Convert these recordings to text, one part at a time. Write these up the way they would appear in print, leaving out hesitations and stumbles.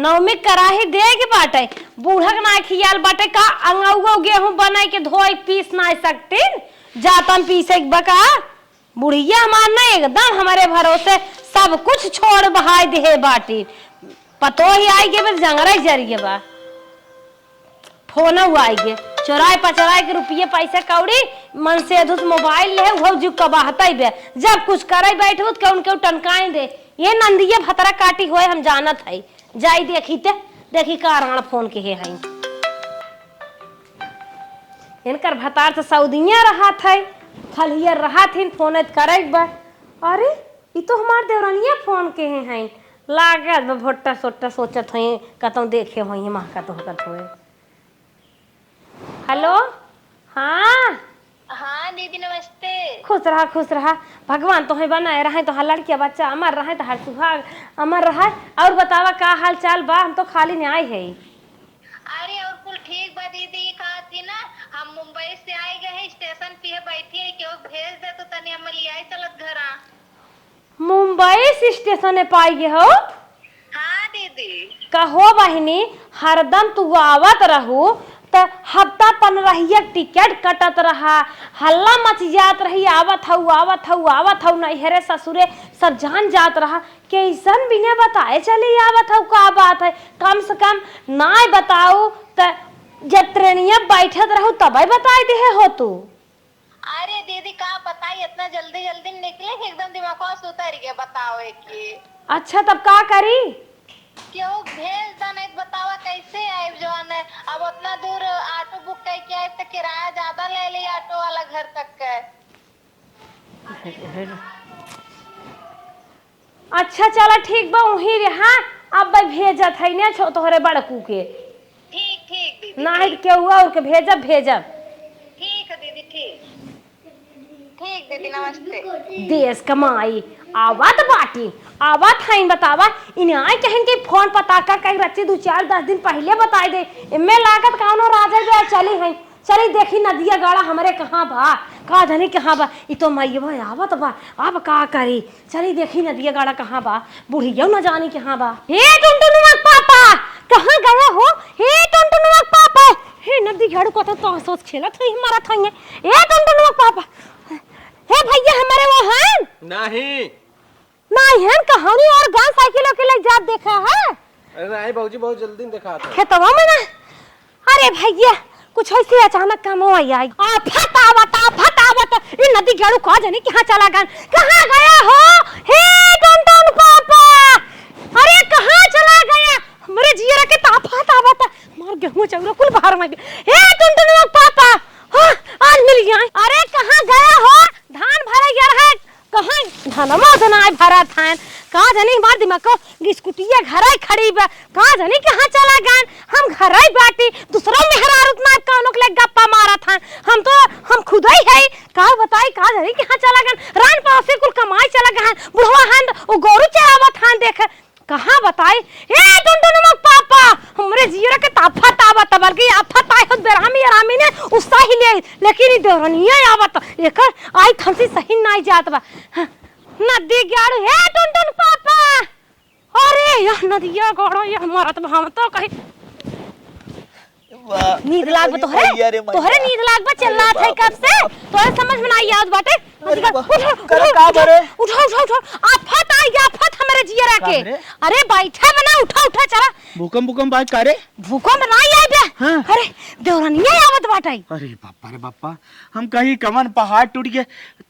नवमी कराही देगी बाटे, बूढ़क ना खियाल बाटे का अंगउगो गेहूं बनाई के धोई पीस ना सकतीन, जातन पीसे बका बुढ़िया मानना एकदम हमारे भरोसे सब कुछ छोड़ बहाई दे बाटी। पतो ही आई गे बस जंगरा जरिए बा फोन आई गे चोराए पचराए के रुपये पैसे कौड़ी मन से अधुस मोबाइल ले वो जुग का बहता बे जब कुछ करे बैठे तो उनके टनकाए दे ये नंदिया भतरा काटी होए हम जानत है जाई देखी ते देखी कारण फोन के है इनकर भतार से सऊदिया रहा था खलिया रहा थी फोन करे बा अरे ये तो हमार देवरानिया फोन के हैं लागत भोट्टा सोट्टा सोचत हुई कतौ देखे हुई माँ कतौ कत हुए हेलो हाँ हाँ दीदी नमस्ते। खुश रहा भगवान तो बनाए रहे तो लड़किया बच्चा अमर रहे तो हर सुहाग अमर रहा। और बतावा का हाल चाल बा हम तो खाली नहीं आए है। अरे और कुल ठीक बा दीदी कहा थी ना हम मुंबई से आए गए हैं स्टेशन पे बैठी है क्यों भेज दे तो तनी हम ले आई चलत घरा। मुंबई से स्टेशन पाई गे हो? हाँ दीदी। कहो बहिनी हरदम तू आवत रहू तो हफ्ता पन रही टिकट कटत रहा हल्ला मच जात रही आवत हऊ नैहरे ससुरे सब जान जात रहा कैसन बिना बताए चले आवत हऊ का बात है कम से कम ना बताओ तो जब ट्रेनिया बैठत रहू तब बताए दे हो तू। अरे दीदी का बताई इतना जल्दी जल्दी निकले एकदम दिमाग से उतर गया बताओ कि। अच्छा तब का करी क्यों भेज दा नहीं बतावा कैसे आए जो है अब उतना दूर ऑटो बुक करके आए तो किराया ज्यादा ले ली ऑटो वाला घर तक का। अच्छा चला ठीक बा वही रहा अब भेजत है ना छो तोहरे बड़कू के ठीक ठीक दीदी ना है के हुआ और के भेजब ठीक है दीदी ठीक दीदी नमस्ते। देश कमाई आवत बाटी आवत है बतावा इन्हें आए कहन के फोन पता का कहीं रची 2-4-10 दिन पहले बताए दे इनमें लागत कौनो राजा जो चली है चली देखी नदिया गाड़ा हमारे कहाँ बा का जाने कहाँ बा ये तो मैया आवत बा अब का करी चली देखी नदिया गाड़ा कहाँ बा बुढ़िया न जानी कहाँ बा। हे टुनटुनुआ पापा कहाँ गया हो? हे टुनटुनुआ पापा हे नदी गाड़ू को तो सोच खेलत है हमारा था ये टुनटुनुआ पापा हे भैया हमारे वो हैं नहीं है कहानी और गांव साइकिलों के लिए जात देखा है। अरे नहीं बाबूजी बहुत जल्दी देखा था खेतवा में ना। अरे भैया कुछ ऐसे अचानक काम हो आई फटावट ये नदी गाड़ू कहा जाने कहाँ चला गया कहाँ गया हो? हे टुनटुन पापा अरे कहाँ चला गया हमारे जिया के तावत मार गेहूं चौरा कुल बाहर में हे टुनटुन पापा हाँ, आज मिल गया। अरे कहाँ गया हो? धान भरा गया है कहाँ धनमा धनाए भरा था कहाँ जानी हमार दिमाग को स्कूटिया घर खड़ी बा कहाँ जानी कहाँ चला गया हम घर बाटी दूसरा मेहरारू ना कानों के गप्पा मारा था हम खुद ही है कहाँ बताई कहाँ जानी कहाँ चला गया रान पासे कुल कमाई चला गया बुढ़वा हन वो गोरू चरावा था देख कहाँ बताई ए टुनटुन पापा हमरे जीरा के ताफा तावत बल्कि आफत आए बेरामी आरामी ने उससा ही ले लेकिन देवरनिया आवत एकर आई थमसी सही नहीं जात बा नदी गाड़ू हे टुनटुन पापा अरे यह नदिया गाड़ो ये हमारा तो हम तो कहीं नींद लाग तोहरे नींद लाग बा चल रहा था कब से तोरे समझ में नहीं आवत बाटे उठो आफत आई आफत हमारे जिया के अरे बैठा बना उठा चला भूकंप बात करे भूकंप नहीं आई बे हाँ। अरे देवरानिया आवत बाटे अरे बापा हम कहीं कमन पहाड़ टूट गए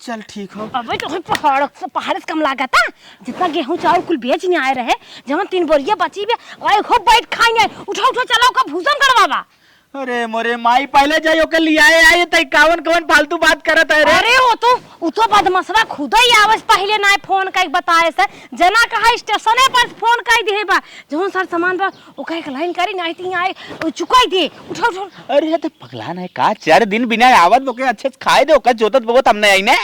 चल ठीक हो अबे तो पहाड़ से कम लागत है जितना गेहूं चावल कुल बेच नहीं आए रहे जब 3 बोरिया बची बे आए खूब बैठ खाएंगे उठो चलो का भूजन करवावा। अरे मोरे माई पहले जाइयो के लिए आए तई कवन फालतू बात करत है रे। अरे वो तो बदमसरा खुद ही आवस पहले ना फोन कई बताए से जना कहा स्टेशन पर फोन कई दे बा जोन सर सामान बा ओ कहे के लाइन करी नहीं ती आए चुकाई दे उठो अरे तो पगला नहीं का 4 दिन बिना आवत बोके अच्छे से खाए दे ओका जोतत बहुत हमने आई ने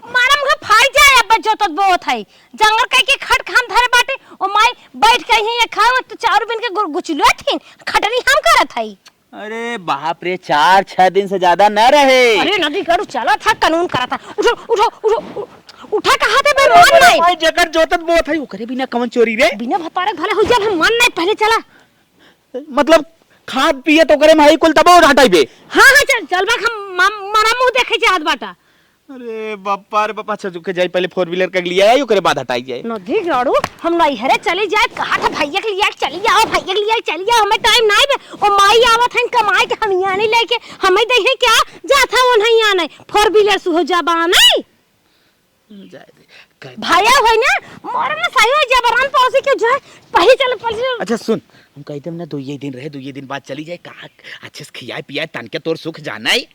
मारम का फाई जाए अब जोतत बहुत है जंगल कह के खट खाम धरे बाटे ओ माई बैठ के ही खाओ तो 4 दिन के गुचलो थी खटनी हम करत है। अरे बाप रे 4-6 दिन से ज्यादा न रहे। अरे नदी गाड़ू चला था कानून करा था उठो उठा कहा थे बे मन नहीं माई जकर जोतत बोत है ओकरे बिना कवन चोरी रे। बिना भतारे भले हो जाए मन नहीं पहले चला। मतलब खाद पिए तो करे माई कुल तब हटाई बे। हाँ हाँ चल चल बा हम मारा मुंह देखे जे हाथ बाटा। अरे बापा रे बापा अच्छा झुके जाए पहले 4 व्हीलर का लिया आई ओकरे बाद हटाई जाए। नदी गाड़ू हम नहीं हरे चली जाए कहा था भैया के लिए चली जाओ भैया के लिए चली जाओ हमें टाइम नहीं बे ओ माई आवत है कमाई के हम यहाँ नहीं लेके हमें देखे क्या जाता वो नहीं आना 4 व्हीलर से हो जाबा नहीं जाए दे भैया होय ना मोर में सही हो जबरान पौसे क्यों जाए पहले चल पहले। अच्छा सुन हम कहते ना 2 दिन रहे 2 दिन बाद चली जाए कहा अच्छे से खियाए पियाए तन के तोर सुख जाना है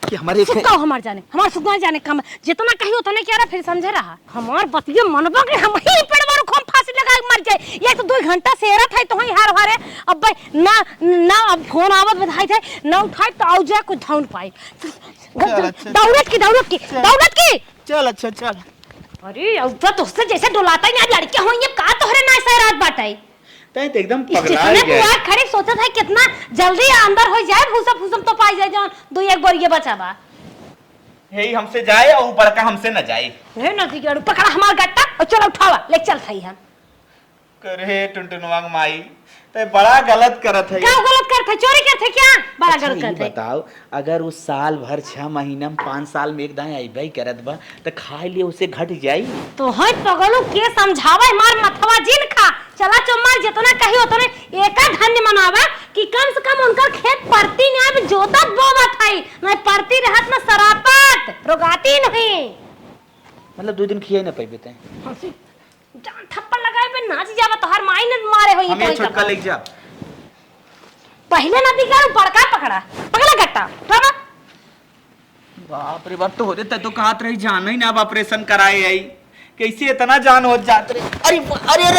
कि हमारे सुख का हमार जाने हमार सुख ना जाने कम जितना कही उतना क्या रहा फिर समझे रहा हमार बतिया मनबा के हम ही पेड़ मारो हम फांसी लगा के मर जाए ये तो 2 घंटा सेरा था तो ही हार हारे अब भाई ना अब फोन आवत बधाई थे ना उठाए तो आउ जाए कुछ ढूंढ पाई दौड़त की चल अच्छा चल। अरे अब तो उससे जैसे डुलाता ही ना लड़के हो ये का तोहरे ना सह रात बाटाई तै तो एकदम पगला जितने गए। बुआ खड़े सोचा था कितना जल्दी अंदर हो जाए फूसम तो पाई जाए जौन 2-1 बोरिया बचाबा यही हमसे जाए और ऊपर का हमसे न जाए। हे नदी के पकड़ा हमार गट्टा और चलो उठावा ले चल थई हम करे टुनटुनवांग माई ते बड़ा गलत करत है। क्या गलत करते चोरी करते क्या बड़ा अच्छा, गलत ये करते बताओ अगर उस साल भर 6 महीना में 5 साल में एक दाएं आई भाई करत बा तो खाए लिए उसे घट जाई तो है पगलू के समझावे मार मथवा जिन खा चला चुम्मार जितना कही उतने एका धन्य मनावा कि कम से कम उनका खेत परती ने अब जोतत बोवत है नहीं परती रहत में सरापत रोगाती नहीं मतलब 2 दिन खियाई ना पाइबे ते जान थप्पड़ लगाए पे नाच जावा तोहर माई ने मारे होई हम ये छोटका ले जा पहले नदी का बड़का पकड़ा गट्टा उठावा बाप रे बाप तो होते त तो कहत रही जान ही ना अब ऑपरेशन कराए आई कैसे इतना जान हो जात रे। अरे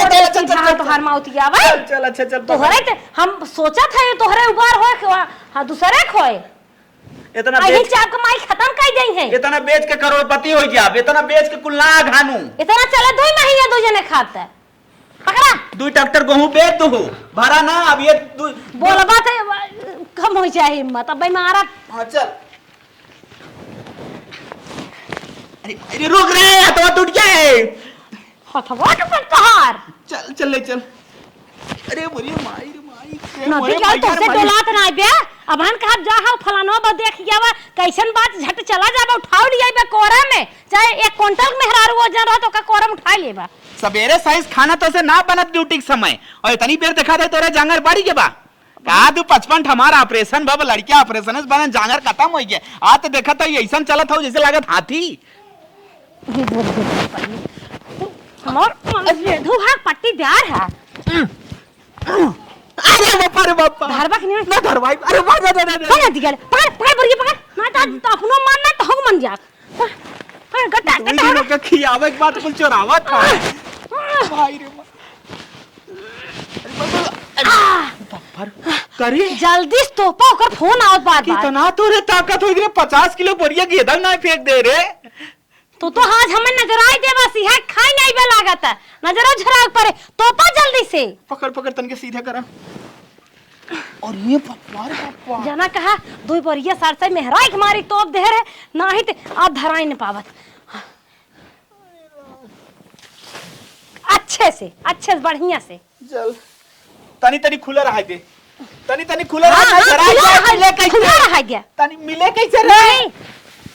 अरे चल तोहर माउती आवे चल अच्छा चल तोहरे ते हम सोचा था ये तोहरे उबार होए हां दूसरे खोए इतना आई बेच चाप कमाई खत्म कर गई है इतना बेच के करोड़पति हो गया इतना बेच के कुल ना घानू इतना चला 2 महीने 2 जने खाते पकड़ा 2 ट्रैक्टर गेहूं बेच दो भरा ना अब ये बोल बात है कम हो जाए हिम्मत अब भाई मारा। हां चल अरे रुक रे हथवा टूट जाए हथवा टूट तोहार चल चल ले चल। अरे मोरी माई रे माई नदी का तो से डोलात ना बे अबहन कहा जा हा फलानो बा देख जावा कैसन बात झट चला जाबा उठाव लिया बे कोरा में चाहे 1 क्विंटल मेहरारू वजन रह तो का कोरा में उठा लेबा सवेरे साइज खाना तो से ना बनत ड्यूटी के समय और इतनी देर देखा दे तोरे जांगर बाड़ी के बा का तू 55 हमारा ऑपरेशन बाबा लड़कियां ऑपरेशन से बनन जांगर खत्म हो गया आ तो देखा तो ऐसा चलत हो जैसे लागत हाथी हमर ये धुहा पट्टी दार है अरे बापा रे बापा धरबा के नहीं ना धरवाई अरे बाप रे रे पकड़ दिगल पकड़ बरिए पकड़ ना तो अपनो मान ना तो हम मन जा पकड़ गट्टा तू लोग के खियावे के बाद कुछ चोरावा था भाई रे बाप करे जल्दी तोपा ओकर फोन आवत बात कितना तोरे ताकत होई रे 50 किलो बोरिया गेदल ना फेंक दे रे तो आज हमें नजर आई दे बस यह खाई नहीं बे लागत है नजर झराग पड़े तोपा जल्दी से पकड़ पकड़ तन के सीधे करा और ये बापा रे बापा जना कहा 2 बरिया सार से मेहराई के मारी तोप दे रे नहीं ते आप धराई न पावत अच्छे से बढ़िया से चल तनी तनी खुला रहा दे तनी खुला रहा खुला रहा गया तनी मिले कैसे रे नहीं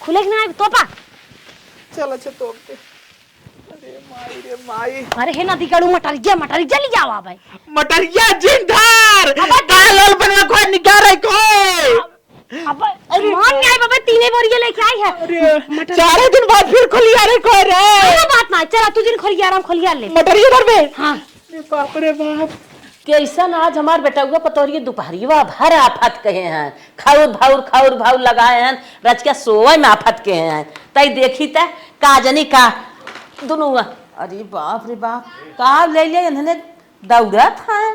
खुले ना तोपा चल अच्छा तोप दे रे माई अरे हे नदी गड़ू मटरिया जल्दी जावा भाई मटरिया जिंदार दाल बनवा को निकाल रही को अब मान नहीं आई बाबा 3 बोरिया लेके आई है अरे 4 दिन बाद फिर खोलिया रे को रे कोई बात ना चला तू दिन खोलिया आराम खोलिया ले मटरिया धर बे हां अरे बाप रे बाप कैसन आज हमार बेटुआ पतोरिया दोपहरिया भर आफत कहे हैं खाउर भाउर लगाए हैं रच के सोए में आफत कहे हैं तई देखी त काजनी का दोनों अरे बाप रे बाप का ले ले इन्होंने दौड़त हैं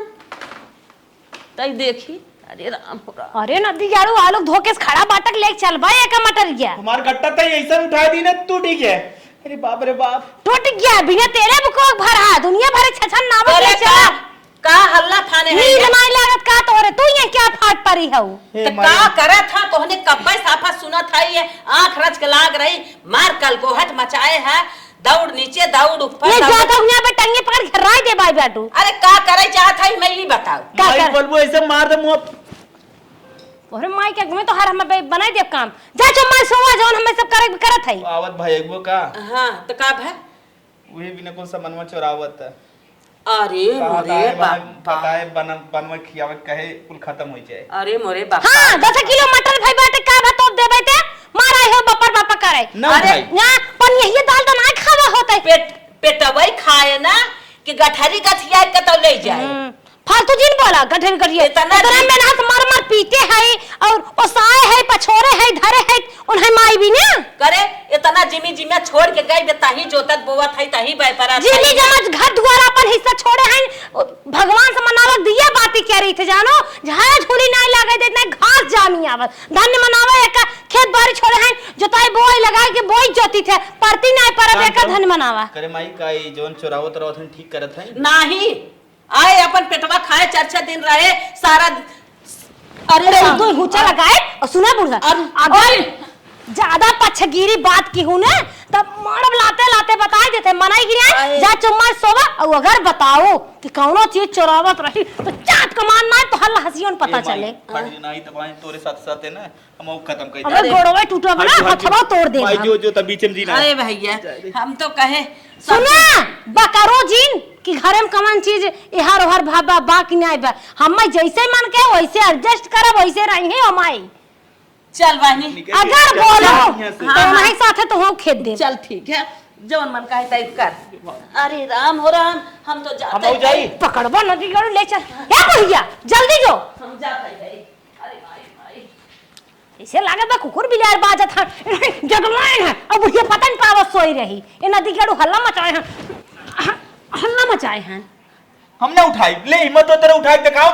तई देखी अरे राम अरे नदी जाड़ू आलू धोके खड़ा बाटक ले चल भाई एक मटर गया हमार गट्टा त ऐसा उठा दी ना टूट गया अरे बाप रे बाप टूट गया बिना तेरे बुको भरा दुनिया भरे छछन नाम ले चला का हल्ला थाने है नींद नहीं लागत का तोरे तू ये क्या फाट परी है तो का करे था तोहने कब्बे साफा सुना था ये आंख रच के लाग रही मार कल गोहट मचाए है दौड़ नीचे दौड़ ऊपर ले दौड़। जाता हूं यहाँ पे टंगे पकड़ के राय दे बाई बेटू अरे का करे चाहत है मैं ही बताओ। का भाई कर बोलबो ऐसे मार दे मुंह। अरे माई के में तो हर हम बनाई दे काम जा चुम्मा सोवा जौन हमें सब करे करत है आवत भाई एगो का हाँ तो का है वही बिना कोई समनवा चोरावत है। अरे मोरे बापा पता है बनवा खियावे कहे कुल खत्म हो जाए। अरे मोरे बापा हां 10 किलो मटर भाई बाटे का भात दे बेटे मारा हो बपर बापा करे ना अरे, भाई ना पर यही दाल तो ना खावा होता है पेटवई खाए ना कि गठरी गठिया के तो ले जाए। फालतू जिन बोला गठन करिए इतना इतना दिन- मेहनत मार मार पीते है और ओसाए है पछोरे है धरे है उन्हें माई भी ना करे इतना जिमी जिमिया छोड़ के गई बे ताही जोतत बोवत है ताही बैपरा जिनी जमज घर दुआर अपन हिस्सा छोड़े हैं भगवान से मनावत दिया बाती कह रही थे जानो झाया झूली नहीं लागे देते घास जामी आवत धन्य मनावे एक खेत बाड़ी छोड़े हैं जोताई बोई लगाए के बोई जोती थे परती नहीं परत एक धन्य मनावा करे माई काई जोन चोरावत रहत ठीक करत है नाही आए अपन पेटवा खाए 4-6 दिन रहे सारा। अरे तो हुचा लगाए और सुना बुढ़ा अगर ज्यादा पछगिरी बात की हूं ना तब मारब लाते लाते बता देते मनाई गिरा अरे। जा चुम्मा सोवा और अगर बताओ कि कौनो चीज चोरावत रही तो चाट कमान ना तो हल्ला हंसियों पता चले फड़ी नहीं तो भाई तोरे साथ साथ है ना हम खत्म कर अगर गोड़वे टूटा बना हथवा तोड़ दे भाई जो तब बीच में जीना अरे भैया हम तो कहे सुना बकरो जीन कि घरे में कमान चीज इहर ओहर भाबा बा कि नहीं बा हम जैसे मन के वैसे एडजस्ट करब वैसे रही हमाई चल बहनी अगर बोलो हाँ, तो नहीं साथे तो हम खेत दे चल ठीक है जवन मन का है तय कर। अरे राम हो राम हम तो जाते हम जाई पकड़बो नदी गड़ ले चल हे भैया जल्दी जो हम जाते हैं। अरे भाई भाई इसे लागत बा कुकुर बिलार बाजत था जगलाइन है अब ये पतन पावत सोई रही ये नदी गड़ हल्ला मचाए हैं हल्ला मचाए हैं हमने उठाई ले हिम्मत हो तेरे उठा के दिखाओ।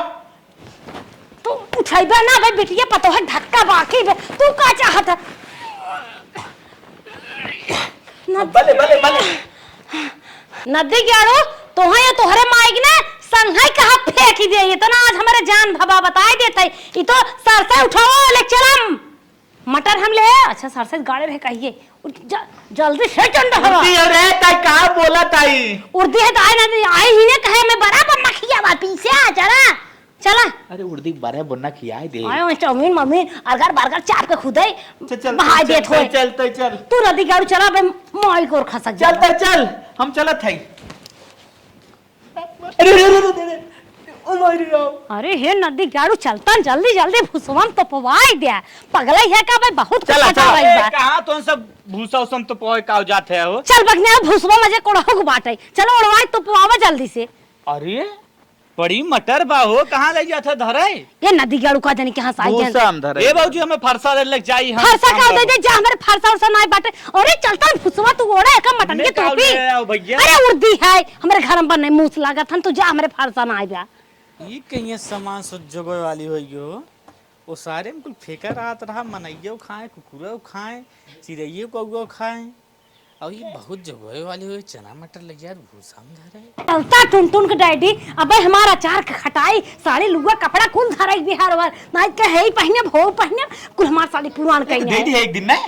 तू उठाइबे ना भाई बिटिया पतो है धक्का बाकी बे तू का चाहत है बले बले बले नदी गड़ो तोहे या तोहरे माइक ने संघाई कहा फेंक दे ये तो ना आज हमारे जान भबा बताई देते ये तो सरसे उठाओ ले चलम मटर हम ले अच्छा सरसे गाड़े रहे कहिए जल्दी से चंड हवा उर्दी रे ताई का बोला ताई उर्दी है तो आई ना आई ही ने कहे मैं बराबर मखिया बा पीछे आ चला चला अरे उर्दी बारे बनना खियाए दे आयो चाउमीन मम्मी अगर बर्गर चाप के खुदे चल बहाई देत होए चल तू नदी गाड़ू चला बे मोई कोर खसक जा चल हम चलत है। अरे रे रे रे ओ मारी राम अरे हे नदी गाड़ू चलतन जल्दी जल्दी भुसवम तो पवाई दे पगले है का भाई बहुत चला कुछ बता रही बा कहां तो सब भूसा उसम तो पोय का जात है हो। चल बगने भुसवा मजे कोड़ो को बाटे चलो उड़वाई तो पवावा जल्दी से अरे बड़ी मटर बा हो कहां ले जात है धरे ये नदी गाड़ू का जाने कहां से आई भूसा हम धरे ए बाबूजी हमें फरसा ले लग जाई हम फरसा का दे दे जा हमरे फरसा उरसा नहीं बाटे अरे चलता भुसवा तू ओड़े का मटन के टोपी भैया अरे उर्दी है हमरे घर में बने मूस लागत हन तू जा हमरे फरसा ना आइबा ये कहीं सामान सो जगह वाली हो गयो वो सारे में कुल फेंका रात रहा मनैयो खाए कुकुरो खाए चिड़ैयो कौओ खाए और ये बहुत जगह वाली हो चना मटर लग यार भूसा में धरे चलता टुन टुन के डैडी अबे हमारा चार के खटाई साड़ी लुगा कपड़ा कुल धराई बिहार वार ना के है पहने भो पहने कुल हमार साड़ी पुरान कइने दे दी एक दिन ना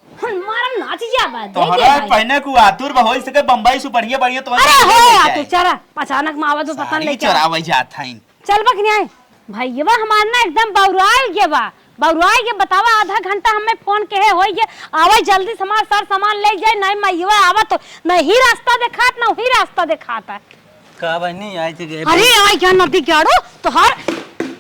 हमारा नाच जाबा तो हरा पहने को आतुर बहोई सके बम्बई से बढ़िया बढ़िया तो अरे हो आ तू चला अचानक में आवाज पता नहीं क्या चरावे जात है। चल बक नहीं भाई ये हमार ना एकदम बौराल के बा बौराई के बतावा आधा घंटा हमें फोन कहे होई के आवे जल्दी समार सर सामान ले जाए नहीं मैं ये आवा तो नहीं रास्ता दिखात ना वही रास्ता दिखाता का बहनी आई थे अरे आई क्या नदी क्याड़ो तो हर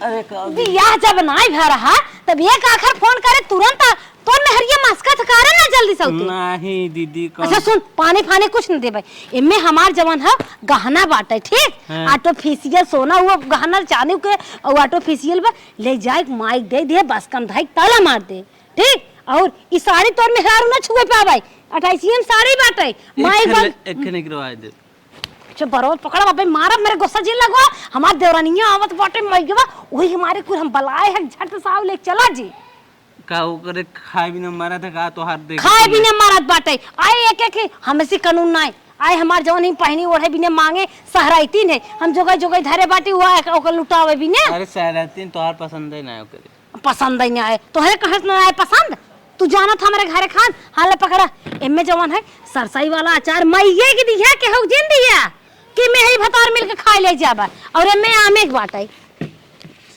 अरे का बियाह जब नाई भा रहा तब एक आखिर फोन करे तुरंत तो मेहरिया मास्का थकारे ना जल्दी से उतू नहीं दीदी अच्छा सुन पानी फानी कुछ न दे भाई इनमें हमार जवान है गहना बाटे ठीक आर्टिफिशियल सोना हुआ गहना चांदी के और आर्टिफिशियल बा ले जाए माइक दे दे बस कम धाई ताला मार दे ठीक और ई साड़ी तोर में हारू ना छुए पा भाई 28 साड़ी बाटे माइक बन एक ने करवा दे अच्छा बरोबर पकड़ा बाबे मारा मेरे गुस्सा जिन लगवा हमार देवरानिया आवत बाटे माइक बा वही हमारे कुल हम बलाए है झट साहब ले चला जी का वो करे खाए भी न मारा था का तो हाथ देख खाए भी ने मारत बाटे आए एक एक हमें से कानून ना आए हमार जवन ही पहनी ओढ़े भी ने मांगे सहराइती ने हम जोगई जोगई धरे बाटी हुआ है ओकर लुटावे भी ने अरे सहरातीन तो हार पसंद है ना करे पसंद नहीं आए तोहरे कहत ना आए पसंद तू जाना था हमारे घरे खान हाल पकड़ा एमे जवान है सरसई वाला अचार मैये की दिया के हो जिन दिया कि मैं ही भतार मिल के खा ले जाबा और एमे आमे के बाटई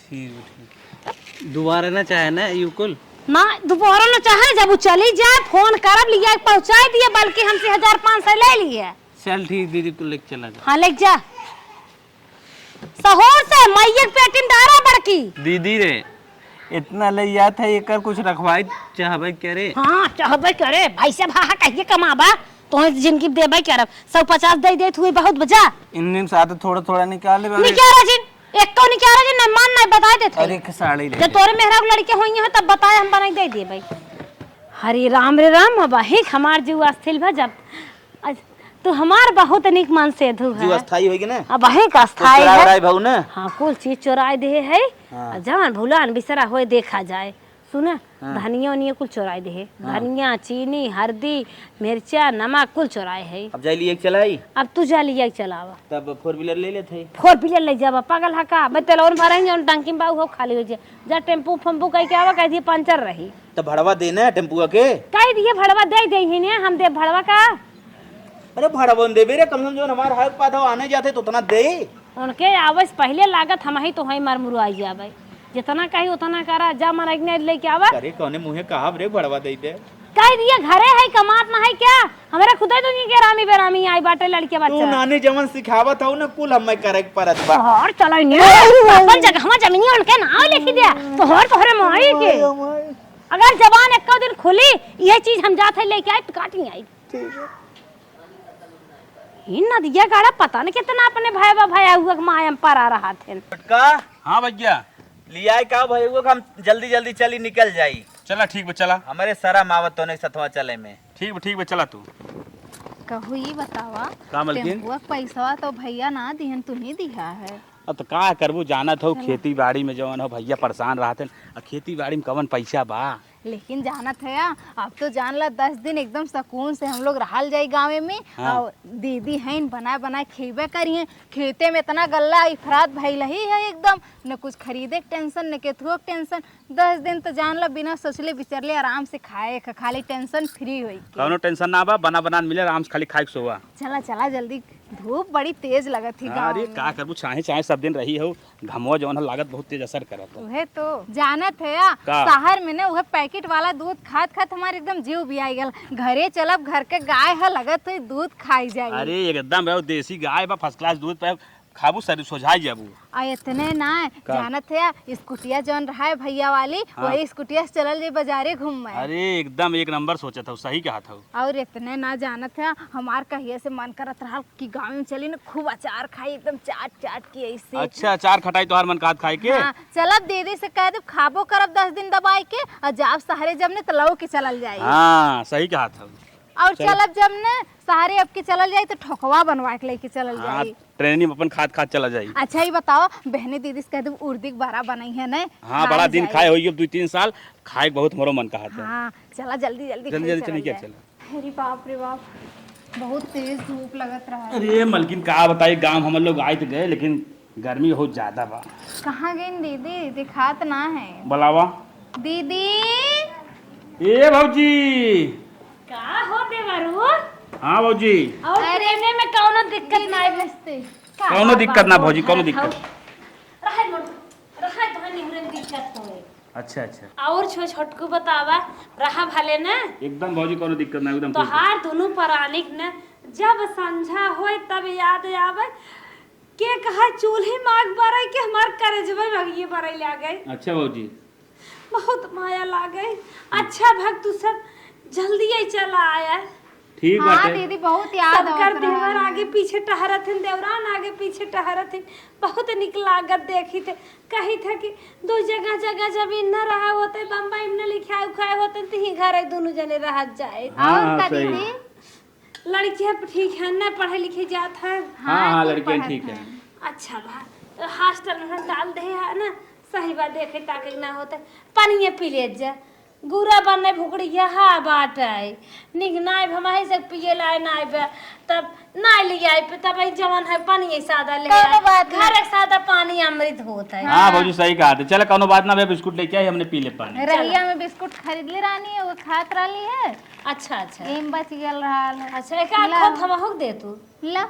ठीक दोबारा ना चाहे ना युकुल ना दोबारा न चाहे जब वो चली जाए फोन करब लिया पहुंचा दिए बल्कि हमसे 1500 ले लिए। चल ठीक दीदी को लेके चला जा। हाँ ले जा सहूर से मैये पेटिन डारा बड़की दीदी रे इतना ले याद है एकर कुछ रखवाई चाहबे करे। हाँ चाहबे करे भाई से भाहा कहिए कमाबा तो जिनकी देबे करब 150 दे दे तू बहुत बजा इन दिन साथ थोड़ा थोड़ा निकाल ले निकाल जिन एक को निकाल जिन न मान नहीं बता देते। अरे एक साड़ी ले जब तोरे मेहरा लड़के होई है तब बताए हम बनाई दे दे भाई। हरे राम रे राम अब ही हमार जीव अस्थिल भ जब तू हमार बहुत निक मन से धु है जो अस्थाई होगी ना अब ही का स्थाई है भाऊ ना। हाँ कुल चीज चोराए दे है जान भूलान बिसरा होए देखा जाए सुना धनिया उनिया कुल चोराए दे है धनिया चीनी हल्दी मिर्चा नमक कुल चोराए है। अब जाई लिए चलाई अब तू जा लिया चलावा तब 4 व्हीलर ले लेते 4 व्हीलर ले जावा पागल हका मैं तेलौन भरेंगे और टंकी बाऊ हो खाली हो जाए जा टेम्पू फम्पू कह के आवा कह दिए पंचर रही तो भड़वा देना है टेम्पुआ के कह दिए भड़वा दे दे ही ने हम दे भड़वा का अरे भड़वा दे बेरे कम से कम जो हमारे हाथ पाधा आने जाते तो उतना दे उनके आवस पहले लागत हम ही तो हई मरमुरु आई जावे जितना कही उतना करा जा मरगने लेके आवा। अरे कौने मुंहे कहा रे भड़वा दे दे कह दिए घरे है कमात ना है क्या हमारा खुदा तो नहीं के रामी बेरामी आई बाटे लड़के तू बच्चा नानी जमन सिखावत हूं ना कुल हम करे परत बा और चलो ने अपन जगह हम जमीन उनके नाम लिख दिया तो हर तोहरे माई के अगर जबान एक दिन खुली ये चीज हम जाते लेके आए तो काटी आई इन नदिया गाड़ा पता नहीं कितना अपने भाई हुआ मायम पर आ रहा थे का। हाँ भैया लिया का भाई वो हम जल्दी जल्दी चली निकल जाई चला ठीक बा चला हमारे सारा मावत तो नहीं सतवा चले में ठीक बा चला तू कहू ये बतावा का मलकिन टेम्पुआ पैसा तो भैया ना दिहन तू ही दिया है। अब तो का करबू जानत हो खेती बाड़ी में जवन हो भैया परेशान रहते खेती बाड़ी में कवन पैसा बा लेकिन जानत है अब तो जान ला 10 दिन एकदम सुकून से हम लोग रहल जाई गाँव में। हाँ। और दीदी है बनाए बनाए खेबे करिए खेते में इतना गल्ला इफरात भइल ही है एकदम न कुछ खरीदे के टेंशन न केथुओ के टेंशन 10 दिन तो जान ला बिना सोचले विचरले आराम से खाए खाली टेंशन फ्री हुई कौनो टेंशन ना बा बना बना मिले आराम से खाली खाए के सोवा। चला चला जल्दी धूप बड़ी तेज लगत थी गाँव अरे का करबू चाहे चाहे सब दिन रही हो घमवा जवन है लागत बहुत तेज असर करत है। उहे तो जानत है का? शहर में ना उहे पैकेट वाला दूध खात खात हमारे एकदम जीव भी आई गल घरे चलब घर के गाय है लगत हुई दूध खाई जाए। अरे एकदम रहो देसी गाय बा फर्स्ट क्लास दूध पे खाबू शरीर सोझाई जाबू। आ इतने ना जानत है स्कूटिया जौन रहा है भैया वाली हाँ। वही स्कूटिया से चलल जे बाजारे घूम में। अरे एकदम एक नंबर सोचा था सही कहा था। और इतने ना जानत है हमार कहिए से मन करत रहा कि गाँव में चली ना खूब अचार खाई एकदम चाट चाट के ऐसे। अच्छा अचार खटाई तो हर मन कात खाए के। हाँ, चलब दीदी से कह दे खाबो करब 10 दिन दबाई के और जाब सहारे जब ने तलाव के चलल जाए। हाँ सही कहा था। और चलब जब ने सहारे अब के चलल जाए तो ठोकवा बनवा के लेके चलल हाँ, जाए। ट्रेनिंग में अपन खाद खाद चला जाई। अच्छा ही बताओ बहने दीदी से कह दे उर्दी बारा बनाई है ना। हाँ बड़ा दिन खाए होई अब 2-3 साल खाए बहुत मोरो मन कहा था। हाँ चला जल्दी जल्दी जल्दी जल्दी चली क्या चला। अरे बाप रे बाप बहुत तेज धूप लगत रहा है। अरे मलकिन का बताई गांव हम लोग आए तो गए लेकिन गर्मी बहुत ज्यादा बा। कहाँ गई दीदी दिखात ना है। बुलावा दीदी ए भौजी। का हो देवरू हाँ भौजी और रहने में कौनो दिक्कत ना है कौनो दिक्कत ना भौजी कौनो दिक्कत। रहे धनी हुरन दिक्कत होए। अच्छा अच्छा और छोटकू बतावा रहा भले ना एकदम भौजी कोनो दिक्कत ना एकदम तो हार दोनों प्राणिक ने जब संझा होए तब याद आवे के कहा चूल्हे माग बरई के हमार करेजवे भगिए बरई ला गए। अच्छा भौजी बहुत माया लागे। अच्छा भक्त तू सब जल्दी ही चला आया। ठीक हाँ बात दीदी बहुत याद सबकर आवत देवर रहा। आगे पीछे टहरत हन देवरान आगे पीछे टहरत हन बहुत निक लागत देखी थे कही था कि दो जगह जगह जब इन न रहा होते बम्बई में लिखाए उखाए होते तो ही घर दोनों जने रह जाए। हाँ, और का सही। दीदी लड़कियां ठीक है ना पढ़े लिखे जात है। हाँ खूब लड़कियां पढ़त ठीक हैं। है। अच्छा बा हॉस्टल में डाल दे है ना सही बात देखे ताकि ना होते पानी पी ले जा गुरा बनने भुकड़ी हा बाटे निक नाय भमाई से पिए लाए नाय बे तब नाय ले आई पे तब ई जवन है पानी है सादा ले कौनो बात घर एक सादा पानी अमृत होता है। हाँ भौजी सही कहा थे। चल कोनो बात ना बे, बिस्कुट लेके आई, हमने पी ले पानी। रहिया में बिस्कुट खरीद ले रानी है, वो खात रही है। अच्छा अच्छा एम बच गल रहा है। अच्छा एक आध खो थमा हो दे तू ला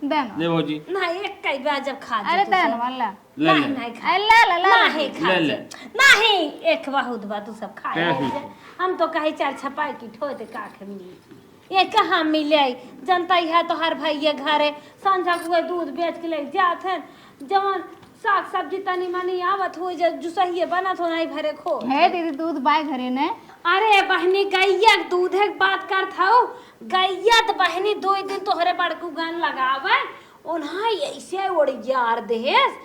देना दे भौजी ना एक कई बार जब खा अरे देना वाला ले नहीं ले। नहीं खा ला ला ला नहीं खा ले ले। नहीं एक बहुत बा तू सब खा नहीं। हम तो कहीं चार छपाई की ठो दे काखे मिली ये कहाँ मिले जनता है तो हर भाई ये घरे संझा को दूध बेच के ले जात है जवन साग सब्जी तनी मनी आवत हो जो सही बनत हो नहीं भरे खो है दीदी दूध बाय घरे ने। अरे बहनी गैया दूध है बात कर था गैया तो बहनी 2 दिन तोहरे बड़कू गान लगावे उन्हा ऐसे उड़ यार देस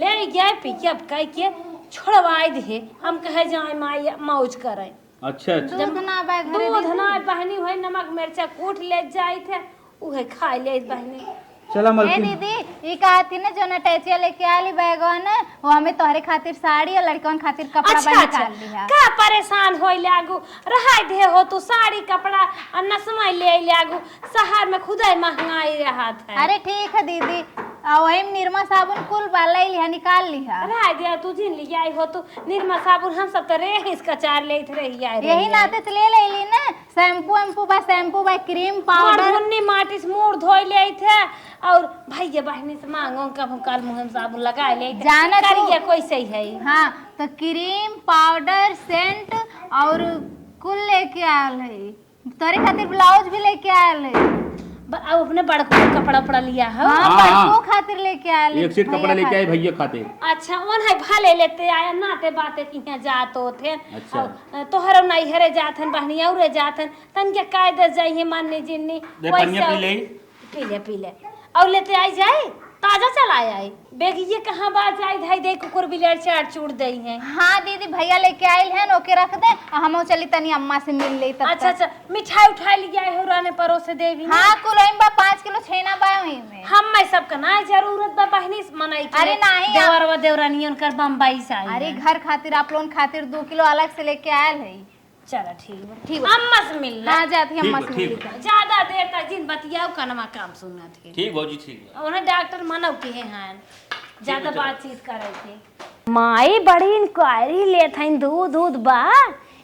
ले गए पिकअप कह के छोड़वाई दे हम कहे जाए माई मौज करे। अच्छा अच्छा। दूध ना बाय घरे दूध ना बहनी हुई नमक मिर्चा कूट ले जाए थे उहे खा ले बहनी। चला ए मलकिन। दीदी ये कहती ना जो नटेचिया लेके आली बैगन वो हमें तोहरे खातिर साड़ी और लड़कन खातिर कपड़ा अच्छा बना अच्छा निकाल लिया। का परेशान होई लागू रहाई दे हो तू साड़ी कपड़ा नसमाई ले लागू शहर में खुदाई महंगाई रहत है। अरे ठीक है दीदी वही निरमा साबुन कुल वाला लिया निकाल लिया। रहाई दे तू जिन ले आई हो तू निरमा साबुन हम सब तो रे इसका चार ले रही है यही नाते तो ले ली ना शैम्पू बा क्रीम पाउडर मुन्नी माटी से मुंह धोई ले थे और भैया बहनी से मांगो कब काल मुंह में साबुन लगा ले जाना तू। करिए कोई सही है। हाँ तो क्रीम पाउडर सेंट और कुल लेके आयल है तोरे खातिर ब्लाउज भी लेके आयल है। अब अपने बड़को कपड़ा उपड़ा लिया है। हाँ हाँ, बड़को हाँ। खातिर लेके आयल है, एक सेट कपड़ा भैया लेके आई खातिर। भैया खाते। अच्छा वन है भले लेते आया नाते बाते कि यहाँ जातो थे अच्छा। और तोहरो नहीं हरे जाथन बहनी औरे जाथन तन के कायदे जाइए मानने जिन्नी दे पनिया पी ले। पी ले और लेते आई जाए ताजा चलाए आई बेगिए कहाँ बात जाए धाई दे कुकुर बिलाड़ चाट चूड़ दई है। हाँ दीदी भैया लेके आयल है ओके रख दे और हम चली तनी अम्मा से मिल ले तब अच्छा अच्छा मिठाई उठाई लिया है राने परोसे देवी ने। हाँ कुल बा 5 किलो छेना बा वही में। हम मैं सब का ना जरूरत बा बहनी मनाई के अरे नहीं, देवर व देवरानी उनकर बम्बई से आई अरे है। घर खातिर आप लोगन खातिर 2 किलो अलग से लेके आयल है। चलो ठीक बा ठीक बा। अम्मा से मिलना हाँ जाती अम्मा ठीक से बा, मिल ठीक ले। ज्यादा देर तक जिन बतियाओ कनमा काम सुनना थे ठीक भौजी ठीक है। उन्हें डॉक्टर मनव के हैं ज्यादा बातचीत करे थे। माई बड़ी इंक्वायरी ले थे दूध बा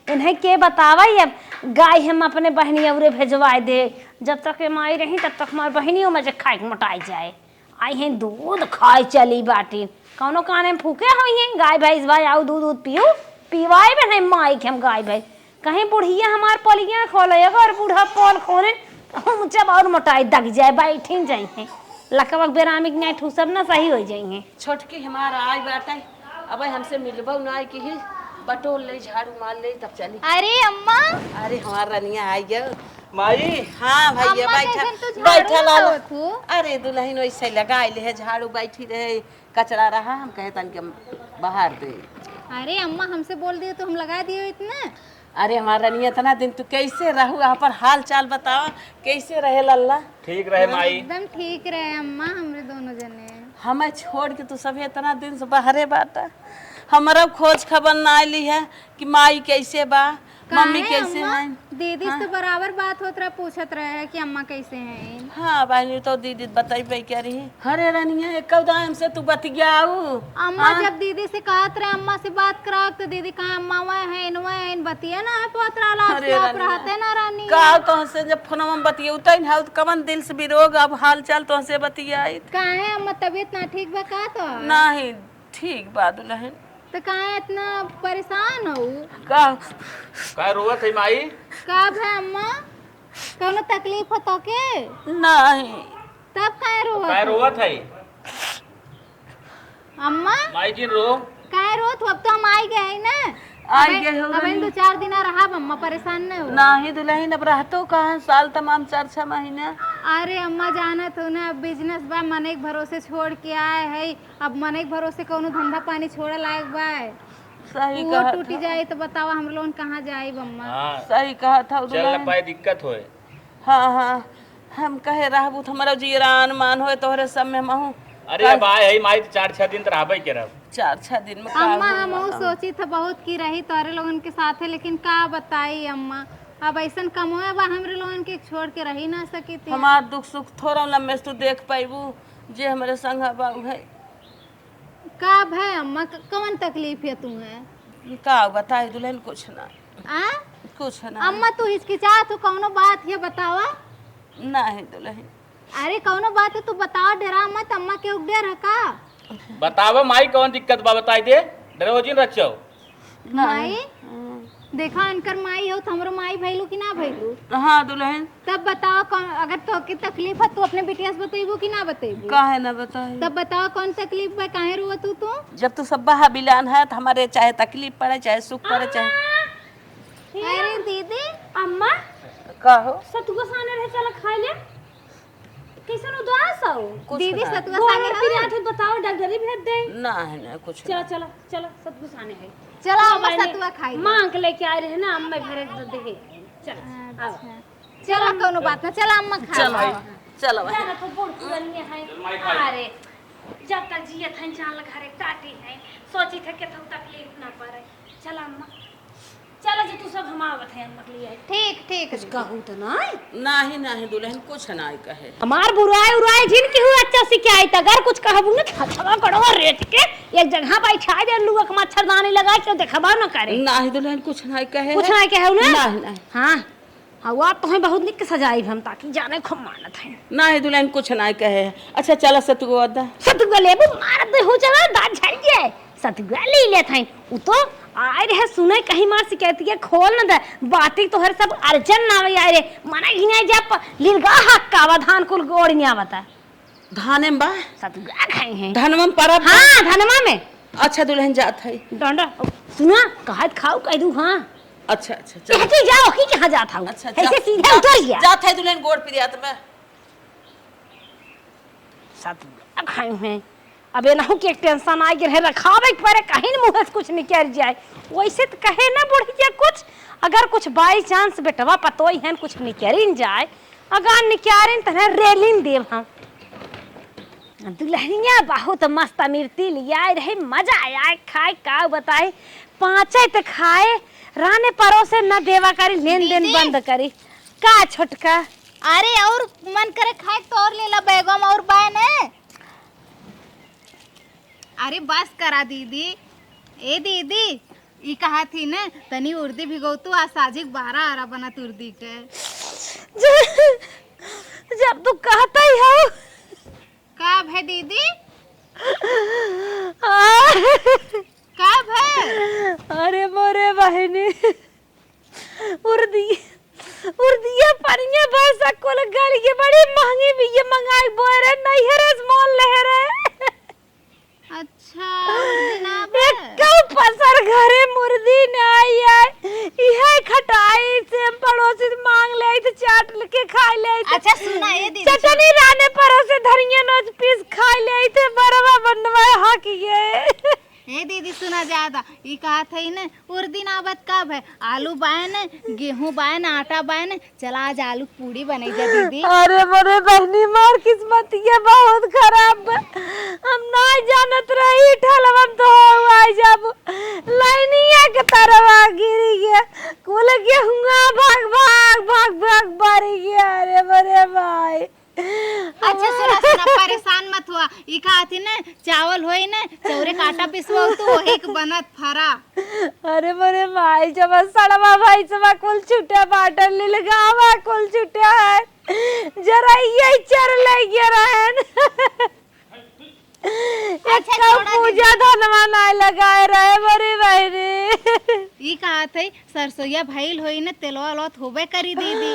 इन्हें के बतावा अब गाय हम अपने बहनी औरे भेजवाए दे जब तक ये माई रही तब तक हमारी बहनियों में खाए मोटाई जाए आई हैं दूध खाए चली बाटी कौनो काने में फूके हुई हैं गाय भैंस भाई आओ दूध पियो पीवाए में नहीं माई के हम गाय भैंस कहीं बुढ़िया हमार पलियाँ खोले अगर बूढ़ा पल खोले हम जब और मोटाई दग जाए बैठी जाइए लकबक बेरामिक नहीं ठूसब ना सही हो जाइए। छोटकी हमारा आई बाटे अब हमसे मिलबो ना कि ही बटोल ले झाड़ू मार ले तब चली। अरे अम्मा अरे हमारा रनिया आई गयो माई हाँ भैया अम्मा बैठा कैसन तू झाड़ू बैठा लाल लगावत हो? अरे दुल्हन वैसे लगाई ले झाड़ू बैठी रहे कचरा रहा हम कहे तन के बाहर दे। अरे अम्मा हमसे बोल दिए तो हम लगा दिए इतना। अरे हमारा रनिया इतना दिन तू कैसे रहू यहाँ पर हाल चाल बताओ कैसे रहे लल्ला। ठीक रहे माई। एकदम ठीक रहे अम्मा हमरे दोनों जने। हमें छोड़ के तू सभी इतना दिन से बाहरे बाटा हमारा खोज खबर ना आईली है कि माई कैसे बा मम्मी काहे कैसे अम्मा? हैं। दीदी से तो बराबर बात होत रहा पूछत रहे कि अम्मा कैसे हैं। हाँ बहनी तो दीदी बताई क्या रही हरे रनिया एक दाम से तू बत गया अम्मा जब दीदी से कहत रहे अम्मा से बात करा तो दीदी कहा अम्मा वह है बतिया ना है पोतरा लास्ट अरे आप रानी। रहते ना रानी। का तो से जब फोनमा में बतिया उतन है तो कमन दिल से बिरोग अब हाल चाल तो से बतियाई काहे अम्मा तबीयत ना ठीक बा का तो नहीं ठीक बा दुल्हन तो काहे इतना परेशान हो का रोवत है माई? का है अम्मा कौनो तकलीफ हो तो के नहीं तब काहे रोवत का हो? रोवत है? अम्मा माई जी रो। काहे रोत हो? अब तो हम आई गए हैं ना आई गए हो अब रानी। 2-4 दिन रहा अम्मा परेशान नहीं हो। नहीं दुल्हन अब रहतो कहाँ साल तमाम 4-6 महीना। अरे अम्मा जाना तो ना अब बिजनेस बा मने के भरोसे छोड़ के आए है अब मने के भरोसे कौनो धंधा पानी छोड़े लायक बा सही वो कहा टूटी जाए तो बताओ हम लोग कहाँ जाए अम्मा। हाँ सही कहा था चल दुल्हन। न पाए दिक्कत होए। हाँ हाँ हम कहे रहबू तो हमारा जीरा मान होए तोहरे सब में महू अरे अब आए है माई 4-6 दिन तो रहबे के रह 4-6 दिन में का अम्मा होई हम ना। सोची था बहुत की रही तोरे लोगन के साथ है, लेकिन का बताई अम्मा, अब ऐसा कमोए बा हमरे लोगन के छोड़ के रही ना सकी थी। हमार दुख सुख थोड़ा लम्बे से तू देख पाइबू, जे हमारे संग बाबू है का भय अम्मा, कौन तकलीफ है तुम्हें? का बताई दुल्हन, कुछ ना आ? कुछ ना अम्मा तू हिचकिचा तू कौनो बात है बतावा। नहीं दुल्हन। अरे कौनो बात है तू बताओ, डरा मत, अम्मा के उगडेर है का? बतावा माई कौन दिक्कत बा बताई दे, डरोजिन रखियो। माई देखा अनकर माई हो, हमरो माई भइलू कि ना भइलू? हाँ दुल्हन। तब बताओ कौन, अगर तो की तकलीफ है तू अपने बिटिया से बतेबू कि ना बतेबू? काहे ना बताई? तब बताओ कौन तकलीफ है, काहे रोवत तू? जब तू सब बहा बिलान है तो हमारे चाहे तकलीफ पड़े चाहे सुख पड़े चाहे। अरे दीदी अम्मा का हो सतुआ साने रहे चला खाए ले, कैसन उदास हो? दीदी सतुआ गोड़ साने में फिर आठ बताओ, डॉक्टरी भेज दे। नहीं कुछ चलो चलो चलो सतुआ साने है, चलो अम्मा सतुआ खाई। मांग के लेके आए रहे ना अम्मा घर दे। चल चलो कोनो बात ना, चलो अम्मा खा चलो चलो जाना तो बड़ पुरानी है। अरे जब तक जियत है जान घरे काटी है, सोची थे कि तो तकलीफ ना पड़े। चल अम्मा चलो जी, तू सब हमावत है अम्मा के लिए। ठीक ठीक कुछ कहूँ तो नहीं, नहीं नहीं दुल्हन कुछ नहीं कहे। हमार बुराई उराई जिनकी हुआ अच्छा शिकायत, अगर कुछ कहबू ना छछवा कड़वा रेट के एक जगह बैठा दे, लुआ के मच्छरदानी लगा के देखबा ना करे। नहीं दुल्हन कुछ नहीं कहे। कुछ नहीं कहू ना? नहीं नहीं हां हवा तो है बहुत निक सजाई हम, ताकि जाने खूब मानत है। नहीं दुल्हन कुछ नहीं कहे। अच्छा चलो सतुआ अदा सतुआ लेबू मार दे हो चला दांत झड़ गए, सतुआ ले लेत है। उ तो आए रहे सुने कहीं मार शिकायत के खोल न दे बाती तो हर सब अर्जन ना आए रे मना घिना जब लिलगा हक्का वधान कुल गोड़ियां बता धाने में बा सतुआ खाए हैं। धनवा में परब। हां धनमा में। अच्छा दुल्हन जात है। डंडा सुना कहत खाओ कह दू। हां अच्छा अच्छा चलो कहती जाओ कि कहां जात हूं। अच्छा ऐसे सीधे उतर गया जात है दुल्हन गोड़ पिरियात में। सतुआ खाए हैं। अब एनहु के टेंशन आ गए रखावे पर कहीं न मुंह से कुछ निकल जाए, वैसे तो कहे ना बुढ़िया कुछ, अगर कुछ बाई चांस बेटवा पतोई है कुछ निकरिन जाए, अगर निकारिन तने रेलिन देव हम। दुल्हनिया बहुत मस्त मिर्ती लिया रहे, मजा आया खाए का बताए, पांचे तो खाए राने परो से न देवा करी, लेन देन बंद करी का छोटका। अरे और मन करे खाए तो और ले ला बैगम और बाने। अरे बस करा दीदी। ए दीदी ई कहा थी न तनी उर्दी भिगो तू आ साजिक 12 आरा बना तुर्दी के। जब तू कहता ही हो का भे दीदी का भे? अरे मोरे बहनी उर्दिया पनिया बस कुल गाड़ी के बड़ी महंगी भी ये मंगाई बोरे नहीं है रे मोल ले रे। अच्छा उर्दी ना भे? एक पसर घरे मुर्दी नहीं है, यह खटाई से पड़ोसी से मांग ले तो चाट के खा ले। अच्छा सुना ए दीदी चटनी राने पर से धनिया नोच पीस खा ले थे बरवा बनवा हक गए। ए दीदी सुना ज्यादा ई कहा थई न उर्दी नाबत कब है, आलू बायन गेहूं बायन आटा बायन, चला आज आलू पूड़ी बने जा दीदी। अरे मोरे बहनी मार किस्मत ये बहुत खराब है, हम ना जानत रही ठलवन तो आई जब लाइनिया के तरवा गिरी गया कुल गेहूं भाग भाग भाग भाग बारी गया। अरे मोरे भाई अच्छा सुना सुना परेशान मत हुआ, ई कहा थी न चावल होई न चौरे काटा पिसवा तो वही के बनत फरा। अरे मोरे भाई जब सड़वा भाई सब कुल छुट्टा बाटल ले गावा कुल छुट्टा है, जरा ये चर ले गया रहन। अच्छा पूजा धनवा ना लगाए रहे मोरे बहनी। ई कहा थई सरसोईया भइल होई न तेलवा लोत होबे करी दीदी।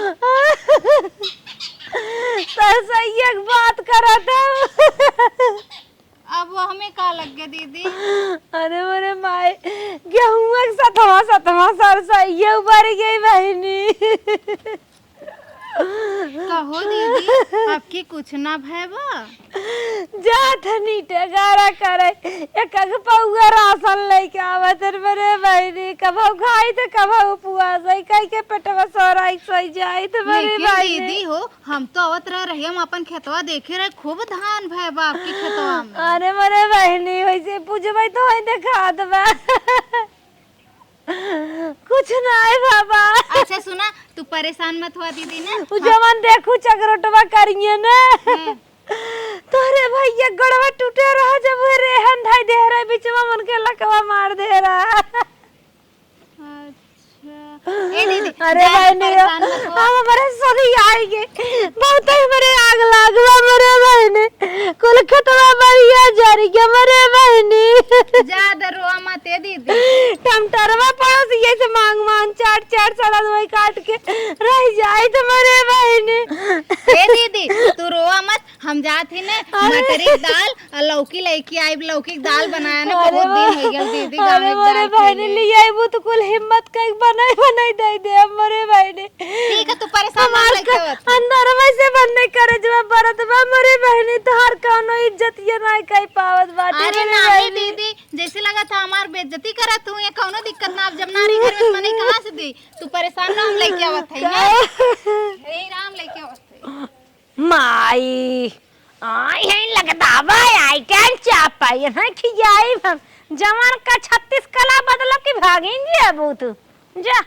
सही एक बात करा था। अब वो हमें का लग गया दीदी? अरे मेरे माई गेहूं सतवा सतवा सरसोईया उबर गई बहनी। कहो दीदी आपकी कुछ ना भयबा। जा धनी टेगारा करे एक पौआ राशन लेके आवत मेरे बहनी कभो खाई तो कभो उपवास है कई के पेटवा सोराई सोई जाई तो मेरे लेकिन बहनी दीदी हो हम तो आवत रहे हम अपन खेतवा देखे रहे खूब धान भयबा आपकी खेतवा में। अरे मेरे बहनी वैसे पूछबे तो है देखा दबा कुछ ना है बाबा। अच्छा सुना तू परेशान मत हुआ दीदी ने। जवन देखू चकरोटवा करिए ना तोरे भैया गड़वा टूटे रहा जब वो रेहन धाई दे रहा बीच में मन के लकवा मार दे रहा। ए दीदी अरे बहनी हम हमारे सभी आएंगे बहुत हमारे आग लागवा मेरे बहनी कुल खतवा बढ़िया जारी के मेरे बहनी ज्यादा रोआ मत ए दीदी। टमटरवा पड़ोस ये से मांग मांग चाट चाट सारा दवाई काट के रह जाए तो मेरे बहनी। ए दीदी तू रोआ मत हम जात ही ने मटरी की दाल और लौकी लेके आई लौकी की दाल बनाया ना बहुत दिन हो गया दीदी गाँव में मेरे बहनी ले आई वो तो कुल हिम्मत कई बनाई बनाई दे दे मेरे बहनी। ठीक है तू परेशान मत लेके अंदर वैसे बनने करे जब बरत बा मेरे बहनी तोहर कोनो इज्जत ये नहीं कई पावत बाटे। अरे नहीं दीदी जैसे लगा था हमार बेइज्जती करा तू ये कोनो दिक्कत ना अब जब नारी घर में मने कहां से दी तू परेशान ना हम लेके आवत है ना हे राम लेके आवत है माई आई है लगदा भाई आई कैन चापाई है खियाई हम जवान का 36 कला बदलब की भागेंगे अब तू जा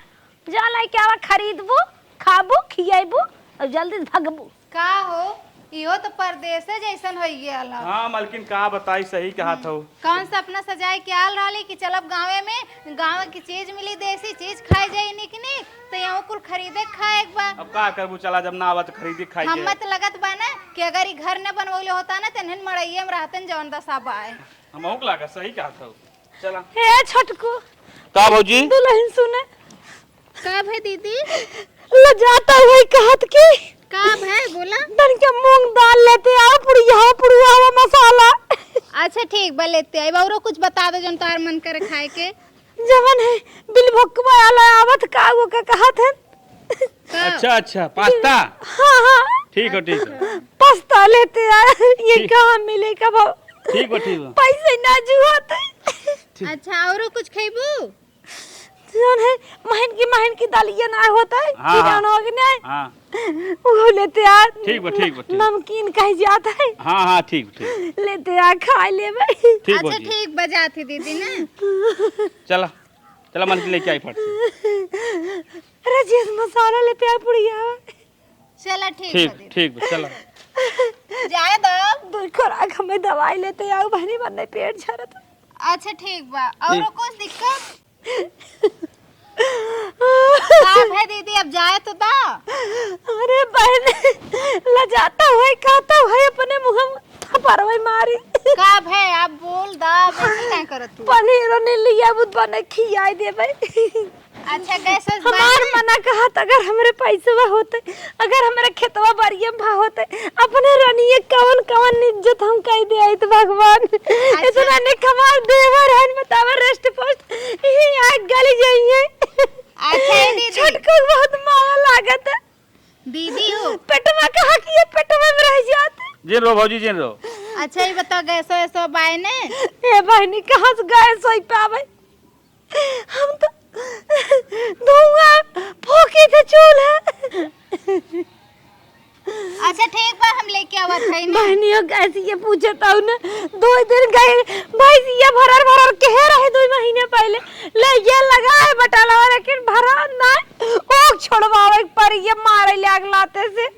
जा लेके आवा खरीदबू खाबू खियाबू और जल्दी भागबू। का हो इहो तो परदेसे जैसन हो गया हाँ मालकिन का बताई सही कहा था। कौन सा अपना सजाए के आल रहली कि चलब गाँवे में गाँव की चीज मिली देसी चीज खाई जाई निक निक तो यहाँ कुल खरीदे खाए एक बार। अब का करबू चला जब ना आवत खरीदी खाई हम मत लगत बा ना कि अगर ई घर न बनवले होता ना तनहन मड़इये में रहतन जौन दशा बाए। हम औक लागा सही कहा था। चला हे छोटकू का भौजी दुल्हन सुने कब है दीदी लजाता हुआ कहत की कब है बोला तन के मूंग दाल लेते आओ पुड़िया मसाला। अच्छा ठीक बा लेते आई बाउरो कुछ बता दो जन तार मन करे खाए के जवन है बिल भोकवा वाला आवत का वो का कहत है। अच्छा पास्ता हाँ हाँ ठीक है पास्ता लेते आ ये कहाँ मिलेगा भाव ठीक है पैसे ना जुआते। अच्छा औरो कुछ खइबू जौन है महन की दाल ये ना होता है हाँ, कि जानो कि नहीं हाँ वो लेते आ ठीक है नमकीन कह जाता है हाँ ठीक लेते आ खा ले भाई। अच्छा ठीक बजा थी दीदी ना चला चला मन लेके आई फट रजीस मसाला लेते आ पुड़िया। चला ठीक ठीक चला जाए दो दो खुराक हमें दवाई लेते आओ बहनी बनने पेट झरत। अच्छा ठीक बा औरो कुछ दिक्कत साहब है दीदी अब जाए तो दा। अरे बहन लजाता हुआ कहता हुआ अपने मुंह में थप्पड़ मारी कब है आप बोल दा वैसे क्या करत तू पनीर ने लिया बुध बने खियाई दे भाई। अच्छा कैसे हमार मना कहा अगर हमरे पैसे होते अगर हमारे खेतवा बाड़िया भा होते अपने रनिए कवन कवन इज्जत हम कह दे आई तो भगवान इतना ने कमाल देवर है बतावे रेस्ट पोस्ट ये आग गली जाइए। अच्छा दीदी छोटको बहुत माया लागत है दीदी हो पेटवा कहा कि ये पेटवा में रह जाते जिन रो भौजी जिन रो। अच्छा ये बता गैसो ऐसो बाय ने ए बहनी कहाँ से गए सोई पावे हम तो धुआं फूकी थे चूल्हा। अच्छा ठीक बा हम लेके आवत है ना बहनियों कैसे ये पूछे था ना 2 दिन गए भाई ये भरर के रहे 2 महीने पहले ले ये लगाए बटाला लेकिन भरा ना ओ छोड़वावे पर ये मारे लाग लाते से।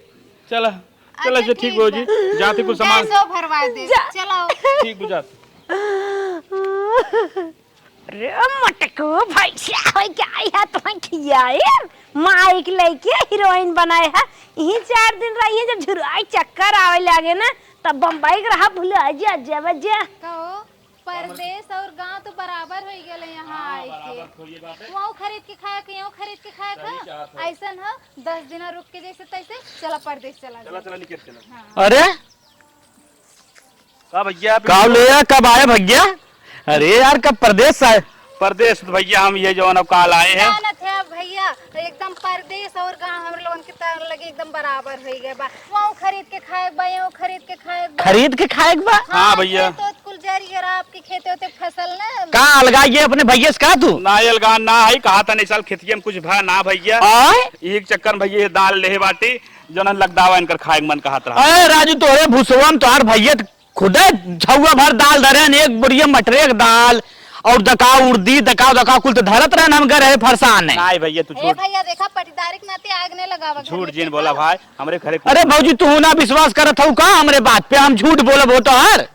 चला चला जो ठीक भौजी जाते कुछ सामान गैसो भरवा दे चलो ठीक बुझात। रे मटको भैया होय क्या है तुम्हें खियाए माइक लेके हीरोइन बनाए है यही 4 दिन रही है जब झुराई चक्कर आवे लगे ना तब बम्बई के रहा भूला जा कहो परदेश और गांव तो बराबर हो गेले यहाँ आए के वहाँ खरीद के खाया के यहाँ खरीद के खाया का ऐसन है 10 दिन रुक के जैसे तैसे चला परदेश चला निकल चला। अरे का भैया कब ले कब आए भैया? अरे यार कब परदेश तो भैया हम ये जो अब काल आए हैं। ना थे भैया एकदम परदेश और गांव हम लोगन के तरह लगे एकदम बराबर हो गए बा। वहाँ खरीद के खाए बा, यहाँ खरीद के खाए बा। खरीद के खाए बा? हाँ भैया। तो कुल जारी है आपके खेते होते फसल ना। कहाँ अलगाइए अपने भैया से? कहा तू ना अलगान ना है, कहा था नहीं साल खेतिया में कुछ भा ना भैया। एक चक्कर में भैया ये दाल ले बाटी जो न लगदावा इनकर खाए मन कहा था। अरे राजू तोरे भूसवा तोहार भैया खुद छुआ भर दाल धरे, एक बुढ़िया मटरे दाल और दका उर्दी दका कुल तो धरत रहन हम गए फरसान है। नहीं भैया तू झूठ भैया देखा पटीदारी के नाते आग नहीं लगावा। झूठ जीन बोला भाई हमरे घरे। अरे भौजी तू ना विश्वास करत हूँ का हमरे बात पे? हम झूठ बोलब हो तो हर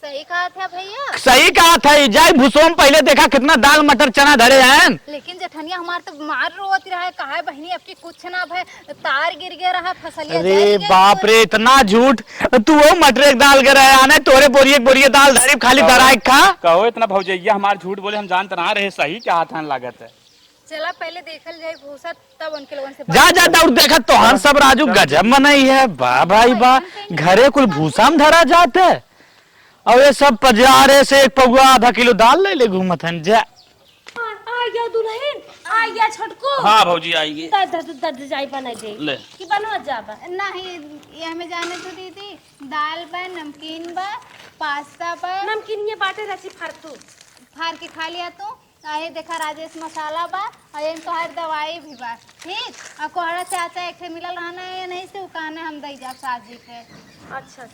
सही कहा था भैया। सही कहा था। जाए भूसोम पहले देखा कितना दाल मटर चना धरे हैं। लेकिन जेठनिया हमार तो मार रोती रहा है, कहा है बहनी आपकी कुछ ना भय, तार गिर गया रहा फसलिया। अरे बाप रे इतना झूठ। तू वो मटर दाल गिर आने तोरे बोरिए दाल धरी खाली धराए खा। कहो इतना भौजैया हमार झूठ बोले हम जानते ना रहे सही क्या हाथ लागत है। चला पहले देखल जाए भूसा तब उनके लोगों से जा दौड़ देखा तो हम सब राजू गजब मनई है। वाह भाई वाह, घरे कुल भूसा में धरा जाते और ये सब पजारे से एक पौवा आधा किलो दाल ले घूमत हन। जा आ गया दुल्हन, आ गया छोटको। हाँ भौजी आएगी। दद जाई बना दे ले कि बनवा जाबा। नहीं ये हमें जाने तो दीदी, दाल बा, नमकीन बा, पास्ता बा। नमकीन ये बाटे रची फारतू फार के खा लिया तू। आए देखा राजेश मसाला बा और ये तो हर दवाई भी बा। ठीक और कोहरा चाचा एक मिलल रहना है नहीं से उकाने हम दई जा साजी के। अच्छा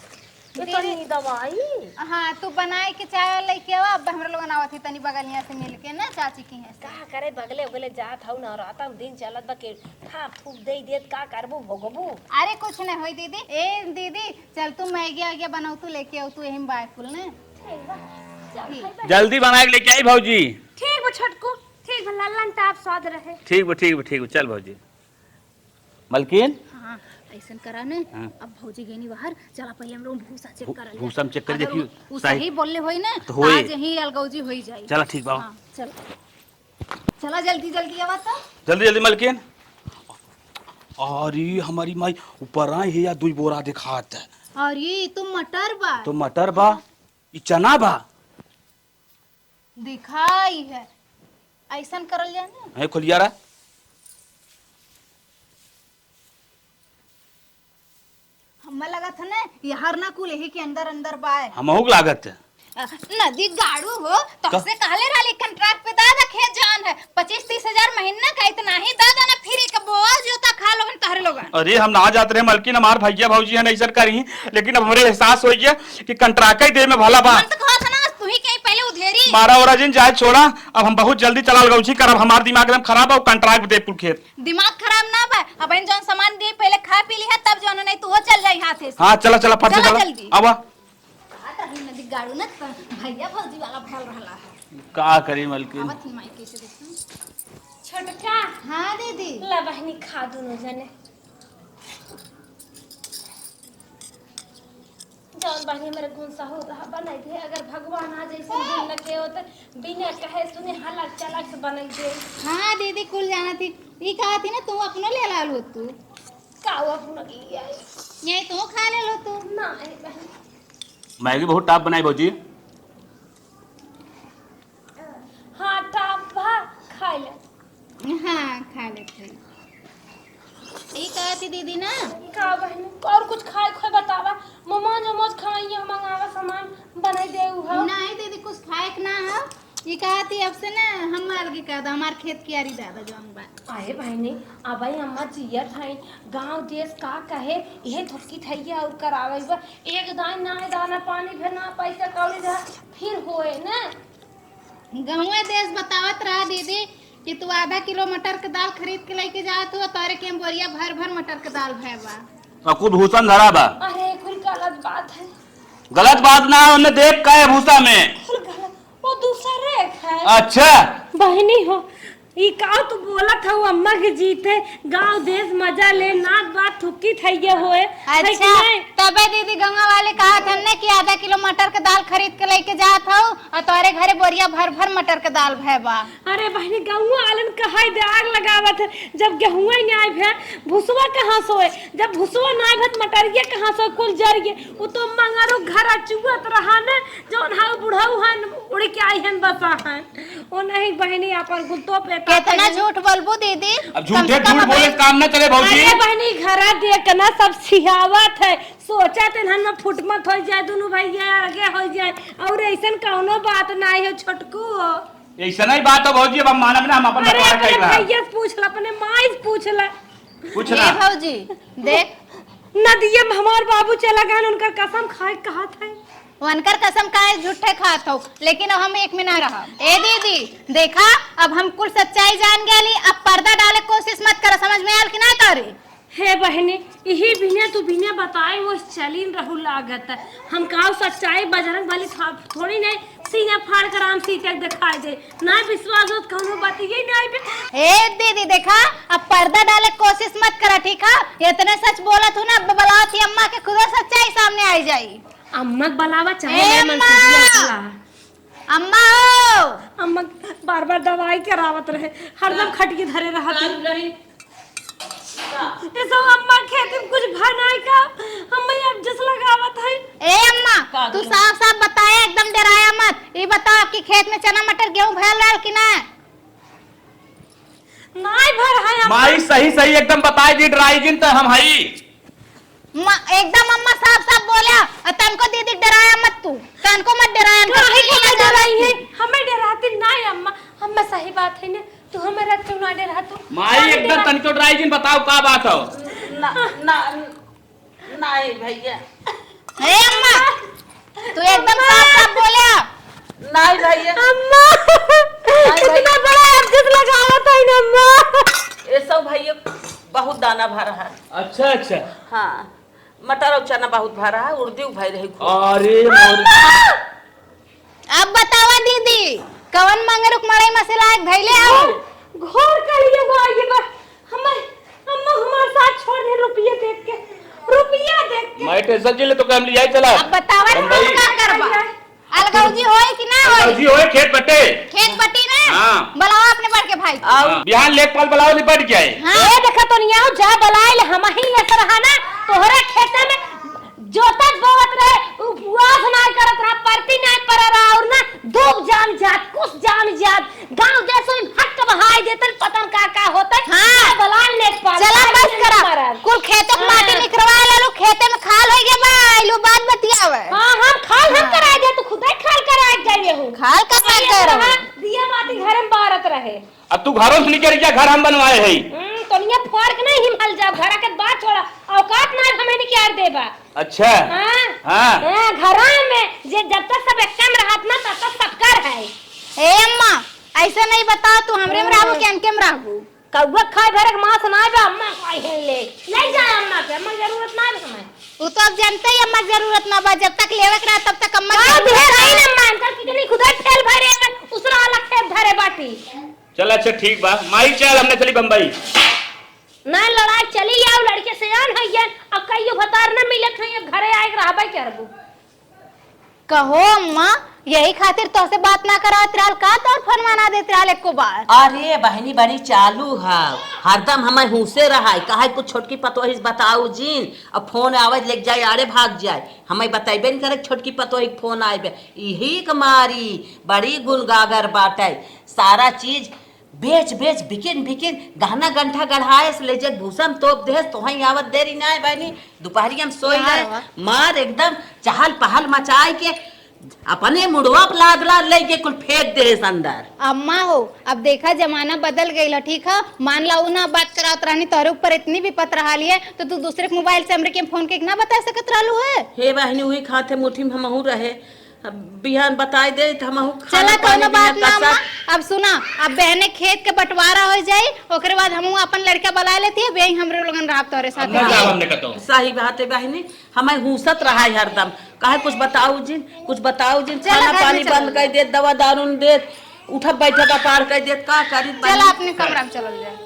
इतनी दवाई। हाँ तू बनाए के चाय लेके आवा। अब हमरा लोग आवत ही तनी बगलिया से मिल के ना चाची की है। का करे बगले बगले जात हूं ना रहता दिन चलत बा के था फूक दे देत का करबो भोगबो। अरे कुछ नहीं होई दीदी। ए दीदी चल तू मैगी आगे बनाऊ तू लेके आओ तू यही बाय फुल ने। जल्दी बना के लेके आई भौजी। ठीक बा छोटको, ठीक बा लल्लन टाप स्वाद रहे। ठीक बा चल भौजी। मलकिन हाँ ऐसा करा ने। अब भौजी गई नहीं बाहर, चला पहले हम लोग भूसा चेक कर ले। भूसा में चेक कर देखियो उ सही बोलले होई ना तो होई। आज यही अलगौजी होई जाई। चला ठीक बा। हां चल चला जल्दी आवा तो। जल्दी मलकिन। अरे हमारी माई ऊपर आई है या दुई बोरा दिखात है। अरे तुम मटर बा तो मटर बा ई चना बा दिखाई है। ऐसा करल जाए ना। है खोलिया रा हमें लगा था ना ये हर ना कुल यही के अंदर बाय। हमहू के लागत है। नदी गाड़ू हो तो से कहले रहली कंट्रैक्ट पे दादा खेत जान है 25-30 हजार महीना का इतना ही दादा ना फिर के बोआ जोता खा लोगन तहरे लोगन। अरे हम ना जाते रहे मलकिन हमार भैया भौजी है नहीं करी, लेकिन अब हमरे एहसास हो गया कि कंट्रैक्ट ही दे में भला बा। मन तो कहा था ना तू ही कहीं पहले उधेरी। मारा और जिन जाए छोड़ा। अब हम बहुत जल्दी चला गौछी करब। हमार दिमाग एकदम खराब है। कंट्रैक्ट दे कुल खेत। दिमाग खराब ना बा। अब इन जौन सामान दिए पहले खा पी ली है तब जौन नहीं तू वो चल जाई हाथे से। हाँ चला फट से चला चला जल्दी। आवा। नदी गाड़ू ना भैया भौजी वाला भल रहा है। का करी मलकिन। आवत ही माई कैसे देखूं। छोटका हाँ दीदी ला बहनी खा दोनों जने। जौन बहनी मेरे गुस्सा हो रहा बनाई दे। अगर भगवान आ जैसे दिन लगे हो तो बिना कहे सुने हलक चलक से बनाई दे। हाँ दीदी कुल जाना थी। ये कहा थी ना तू अपनो ले ला लो तू कावा पुनगी यही तू खा ले लो तू ना ए बहन। मैगी बहुत टॉप बनाई भौजी। हाँ टाप भा खा ले। हाँ खा लेते। ये कहा थी दीदी ना का बहन और कुछ खाए खोए बतावा। मोमोज खाइए मंगावा सामान बनाई दे उ हो। नहीं दीदी कुछ खाए के ना है। ये कहा थी अब से ना हम अलग कह दो हमार खेत की आरी दादा जौन बा। आए बहनी अब अम्मा जियर थाई गांव देश का कहे यह थोकी थैया और करावे बा। एक दान ना दाना पानी भर ना पैसा कौड़ी जा फिर होए ना। गाँव देश बतावत रहा दीदी कि तू आधा किलो मटर के दाल खरीद के लेके जात हो तारे के बोरिया भर मटर के दाल भैबा। कुछ भूसा में धरा बा। अरे कुल गलत बात है। गलत बात ना है। उन्हें देख का है भूसा में। कुल गलत वो दूसरे है। अच्छा बहनी हो ई का तू बोला था अम्मा के जीते गांव देश मजा ले नाच बात थुकी थैया होए। अच्छा तबे दीदी गंगा वाले कहा था ने कि आधा किलो मटर के दाल खरीद के लेके जात हो और तोरे घरे बोरिया भर मटर के दाल भैबा। अरे बहनी गेहूं आलन कहाई दे आग लगावत है। जब गेहूं ही नहीं भे भुसवा कहां सोए। जब भुसवा नहीं भत मटरिया कहां सोए कुल जरिए। वो तो मंगारो घर चुवत रहा ने जोन हा बुढ़ाऊ हन उड़ के आई हन बसा हन। ओ नहीं बहनी अपन गुलतो पे कितना झूठ बोलबू दीदी। अब झूठे झूठ बोले से काम न चले भौजी। अरे बहनी घरा देख के ना सब सिहावत है, सोचा थे हम फुटमत हो जाए दोनों भैया आगे हो जाए, और ऐसा कौनो बात नहीं है छोटकू। ऐसा नहीं बात हो भौजी, अब हम मानब ना, हम अपन अरे बंटवारा अपने कइला। भैया से पूछ ला, अपने माई से पूछ ला। कुछ ए ना भौजी देख, नदिया में हमार बाबू चला गए, उनका कसम खाए कहा था। वनकर कसम काहे झूठे खात हो, लेकिन अब हम एक में ना रहा। ए दीदी देखा, अब हम कुल सच्चाई जान गए, अब पर्दा डाले कोशिश मत कर, समझ में आयल कि ना करे। हे बहने यही बिना तू बिना बताए वो चली रहू लागत है। हम कहा सच्चाई बजरंग वाली थोड़ी नहीं सीना फाड़ कर आम सीते दिखाई दे, ना विश्वास हो कौनो बात ये नहीं बे। ए दीदी देखा, अब पर्दा डाले कोशिश मत करा, ठीक है। इतने सच बोला तू ना, बला थी अम्मा के खुदा सच्चाई सामने आई जाई। अम्मा बलावा चाहे ए मैं अम्मा! अम्मा हो, अम्मा बार बार दवाई करावत रहे, हरदम खटके धरे रहत ये सब। अम्मा खेती में कुछ भनाई का अम्मा अब जस लगावत है। ए अम्मा तू साफ साफ बताया, एकदम डराया मत। ये बताओ आपकी खेत में चना मटर गेहूं भरल रहा कि ना? नहीं भर है अम्मा। माई सही सही एकदम बताई दी, डराई जिन तो हम हई एकदम अम्मा साफ साफ बोला, तनको दीदी डराया मत तू, तनको मत डराया। काहे के मैं डराई है? हमें डराती नहीं अम्मा, अम्मा सही बात है ना, तू हमें क्यों ना डरा तू? माई एकदम तनिको डराई जिन, बताओ का बात हो। ना ना नहीं भैया, ए अम्मा तू एकदम साफ साफ बोला। नहीं भैया, अम्मा कितना बड़ा अर्जत लगावत है ना अम्मा। ये सब भैया बहुत दाना भरा है। अच्छा अच्छा, हाँ मटर और चना बहुत भरा है, उर्दी भाई रही खूब। अरे मोर अब बतावा दीदी, कवन मंगरुक मड़ई मसाला एक धैले आओ। घोर कर लिए वो आइए बा हमें अम्मा हमारे साथ छोड़ दे, रुपये देख के, रुपया देख के। मैं टेंशन जिले तो काम लिया चला। अब बतावा हम तू भाई- का करबा? अलगौजी होए कि ना होए? भौजी होए खेत बटे। खेत बटी ना, हाँ। बुलाओ अपने बड़ के भाई को। हाँ, बिहान लेख पाल बलाओ निपट गया है। हाँ। ए देखा तो नहीं आओ जा बलाइल हम ही लेकर रहा ना, तोहरा खेते में जोतत बोवत रहे, उपवास नहीं करत रहा, परती नहीं पर रहा, और ना दूब जाम जात कुछ जाम जात गांव देश में हट बहाई देतन, पतन का होता। हाँ। बलाइल लेक पाल चला बस करा, कुल खेतों में माटी निकरवा लेलू, खेते में खाल हो गया बा, आइलू बात बतियावे। हां हम खाल हम कराए दे, तू खुद ही खाल कराए गए हो। खाल का बात कर रहा। दिया माटी घर में बारत रहे। अब तू घरों से निकल गया, घर हम बनवाए है। तो निया फर्क नहीं हिमल जा, घर के बात छोड़ा, औकात नहीं हमें नहीं क्या देबा। अच्छा हां हाँ। घर में जे जब तक सब एकदम रहत ना तब तक सबकर है। ए अम्मा ऐसे नहीं बताओ, तू हमरे में रहबू कि अनके में रहबू? कौवा खाए भरक मांस नहीं बा, अम्मा खाए है ले जाए अम्मा के, अम्मा जरूरत नहीं है हमें। तू तो अब जानते ही अम्मा जरूरत ना बा, जब तक लेवे के रहा तब तक अम्मा का की भी जरूरत नहीं है। ना मान कर कितनी खुदा फेल भरे उसरा अलग से धरे बाटी। चल अच्छा ठीक बा, माई चल हमने चली बम्बई। ना लड़ाई चली आओ, लड़के से आन है ये, अब कहियो भतार ना मिलत है, अब घरे आए रहबे करबू। कहो अम्मा, यही खातिर तो से बात ना करा तिराल का तौर फरमाना दे तिराल एको बार। अरे बहनी बड़ी चालू है, हरदम हमें हुसे रहा है, कहा कुछ छोटकी पतोही बताओ जीन, अब फोन आवे लेके जाए, आड़े भाग जाए, हमें बताइबे नहीं करे छोटकी पतोही फोन आए, यही कमारी बड़ी गुनगागर बाटे, सारा चीज बेच बेच बिकिन बिकिन गहना गंठा गढ़ाए से ले जे भूसम तोप दे तो वहीं आवत देरी ना है बहनी, दोपहरी हम सोई रहे मार एकदम चहल पहल मचाए के अपने मुड़वा लाद लाद ले के कुल फेंक दे अंदर। अम्मा हो, अब देखा जमाना बदल गई ला, ठीक है, मान ला ना बात करात रहनी तोरे ऊपर इतनी भी पत्र हाली है, तो तू दूसरे के मोबाइल से हमरे के फोन के ना बता सकत रहलू है। हे बहनी वही खाते मुट्ठी में हमहू रहे, अब बिहान बताई दे तो हमहू चला कोनो बात ना अम्मा, अब सुना, अब बहने खेत के बंटवारा हो जाई, ओकरे बाद हमहू अपन लड़का बुला लेती है, बेही हमरे लोगन रहब तोरे साथ। हमने कतो सही बात है बहनी, हमें हुसत रहा है हरदम, कहे कुछ बताओ जिन, कुछ बताओ जिन, चला खाना घर में पानी चला। बंद कर दे, दवा दारू दे, उठब बैठब पार कर दे, का करी चला अपने कमरा में चल जाए।